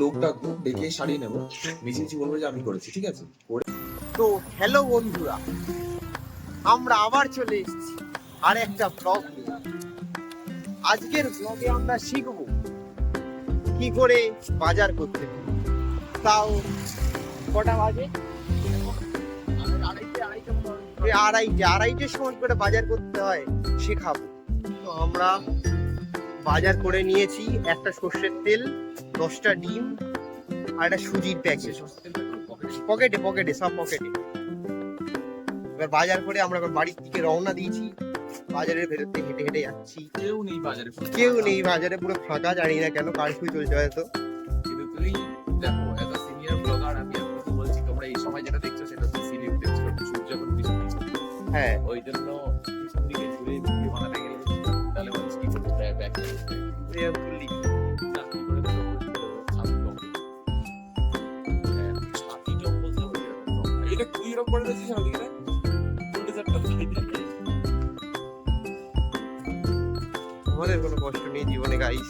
লোকটা ডেকে সারিয়ে নেবো, মিছিমিছি বলবো যে আমি করেছি, ঠিক আছে? তো হ্যালো বন্ধুরা, আমরা আবার চলে এসেছি আর একটা ব্লগ নিয়ে। আজকের ব্লগে আমরা শিখবো কি করে বাজার করতে হয়। তাও কটা বাজে? আড়াইটের সময় করে বাজার করতে হয় শেখাবো। তো আমরা বাজার করে নিয়েছি একটা সর্ষের তেল, 10টা ডিম আর একটা সুজির প্যাকেট। পকেটে সব পকেটে। এবার বাজার করে আমরা বাড়ির দিকে রওনা দিয়েছি। বাজারের ভেতর থেকে হেঁটে হেঁটে যাচ্ছি। কেউ নেই বাজারে, পুরো ফাঁকা। জানি না কেন, কারফিউ চলছে হয়তো। কিন্তু তুই দেখো, এজ আ সিনিয়র ব্লগার আমি আপনাকে বলছি, তোমরা এই সময় যেটা দেখছো সেটা হচ্ছে সিনিয়র দেখছো, সূর্য এখন পিছন দিচ্ছে। হ্যাঁ, ওই জন্য পিছন দিকে ঘুরে ভিডিও বানাতে গেলে তাহলে মানুষ কি করতে চায়? ব্যাক এটা তুই এরকম করে দিয়েছিস ওদিকে আমাদের কোনো কষ্ট নেই জীবনে গাইস।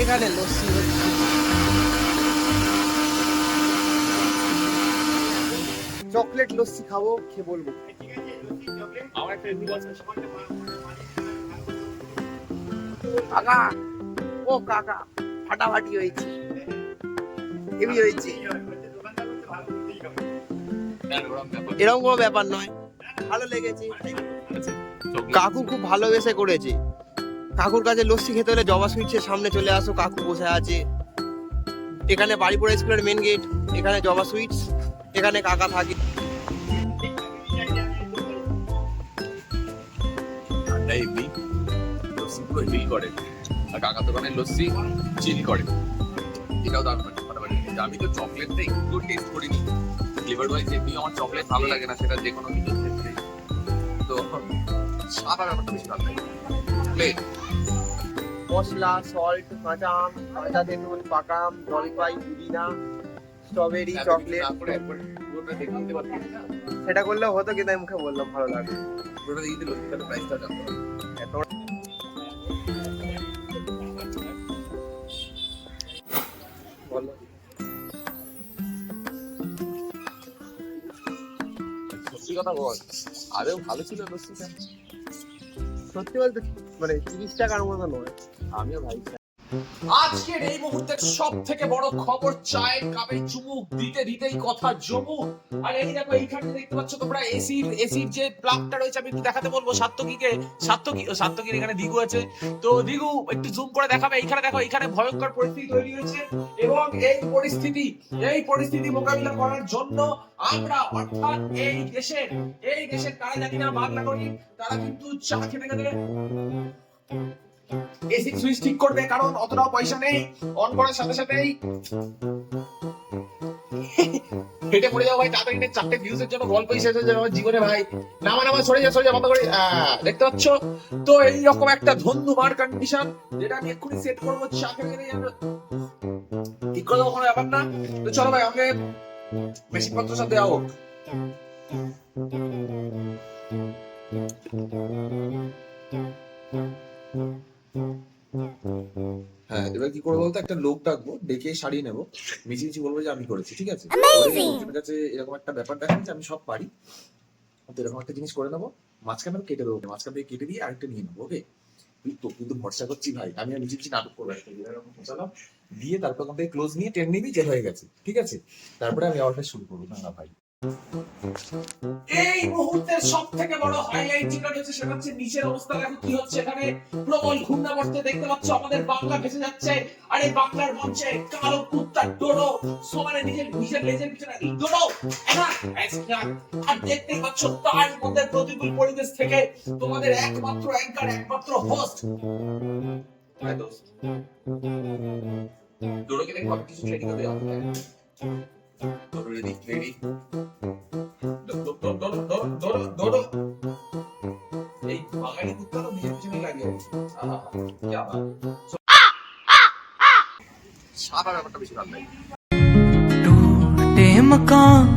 এখানে লস্যি হচ্ছে। চকলেট লস্যি খাবো, খেয়ে বলবো। কাকা, ও কাকা, ফাটাফাটি হয়েছে, হেভি হয়েছে। এরকম কোনো ব্যাপার নয়, ভালো লেগেছে। কাকু খুব ভালোবেসে করেছে। কাকুর কাছে লস্যি খেতে হলে জবা সুইটসের সামনে চলে আসো, কাকু বসে আছে। এখানে বাড়িপুরা স্কুলের মেন গেট, এখানে জবা সুইটস, এখানে কাকা থাকে। লস্যি পুরো হিল করে, আর কাকা দোকানের লস্যি চিল করে। এটাও দারুণ ফাটাফাটি। আমি তো চকলেটটা একটু টেস্ট করিনি, ফ্লেভার ওয়াইজ এমনিও আমার চকলেট ভালো লাগে না, সেটা যে কোনো কিছুর ক্ষেত্রে। তো সাদা ব্যাপারটা বেশি ভালো লাগে। প্লেট মশলা, সল্ট, কাঁচা আম, কাঁচা তেঁতুল, পাকা আম, জলপাই, পুদিনা, স্ট্রবেরি, চকলেট। সেটা করলেও হতো, কিন্তু আমি মুখে বললাম ভালো লাগে। পুরোটা দিয়ে দিল, তাহলে প্রাইসটা জানতে হবে। বলো, সত্যি কথা বল, আরেও ভালো ছিল লস্যিটা। সত্যি বলতে মানে 30 টাকার মতো নয়। আমিও ভাই আজকের এই মুহূর্তের সব থেকে বড় খবর, চায়ের কাপে চুমুক দিতে দিতেই কথা জমু। আর এই দেখো, এইখানে দেখতে পাচ্ছ তোমরা এসির যে প্লাগটা রয়েছে, আমি একটু দেখাতে বলবো সাত্তকীর এখানে দিগু আছে। তো দিগু একটু জুম করে দেখাবে। এইখানে দেখো, এইখানে ভয়ঙ্কর পরিস্থিতি তৈরি হয়েছে, এবং এই পরিস্থিতি মোকাবিলা করার জন্য আমরা, অর্থাৎ এই দেশের কারা জানি না বাংলা করি, তারা কিন্তু চা খেতে খেতে এসি সুইচ ঠিক করবে, কারণ অতটাও পয়সা নেই। অন করার সাথে সাথেই হেঁটে পড়ে যাও ভাই, তাড়াতাড়ি 4টে ভিউজের জন্য গল্প শেষ হয়ে যাবে আমার জীবনে ভাই। নামা সরে যা বন্ধ করে। দেখতে পাচ্ছ তো, এইরকম একটা ধন্দুমার কন্ডিশন, যেটা আমি এক্ষুনি সেট করবো। চা খেতে ঠিক করে দেবো, কোনো ব্যাপার না। তো চলো ভাই, আমাকে মেশিনপত্র সব দেওয়া হোক। হ্যাঁ, এবার কি করবো বলতো, একটা লোক ডাকবো, ডেকে সারিয়ে নেবো, মিছিমিছি বলবো যে আমি করেছি, ঠিক আছে? ওর কাছে এরকম একটা ব্যাপার দেখাবো যে আমি সব পারি। তো এরকম একটা জিনিস করে নেবো, মাঝখানে কেটে দেবো, মাঝখান থেকে কেটে দিয়ে আরেকটা নিয়ে নেবো। ওকে, তো কিন্তু ভরসা করছি ভাই, আমি মিছিমিছি নাটক করবো দিয়ে, তারপর ওখান থেকে ক্লোজ নিয়ে টেন নিবি যে হয়ে গেছে, ঠিক আছে? তারপরে আমি আওয়াজটা শুরু করবো। না ভাই, এই মুহূর্তের সব থেকে বড় হাইলাইট যেটা হচ্ছে, সেটা হচ্ছে নিচের অবস্থা দেখো কি হচ্ছে। এখানে প্রবল ঘূর্ণাবর্তে দেখতে পাচ্ছ আমাদের বাংলা ভেসে যাচ্ছে, আর এই বাংলার মঞ্চে কালো কুত্তা ডোডো সমানে নিজের লেজের পিছনে ডোডো। আর দেখতেই পাচ্ছ, তার মধ্যে প্রতিকূল পরিবেশ থেকে তোমাদের একমাত্র অ্যাঙ্কার, একমাত্র হোস্ট। হাই দোস্ত, ডোডোকে দেখো কিছু ট্রেনিং দেওয়া হবে। ডোডো রেডি? এই বাঙালি কুত্তা তো নিজের পিছনে লাগিয়ে সাদা ব্যাপারটা বেশি ভালো লাগে। टूटे मकान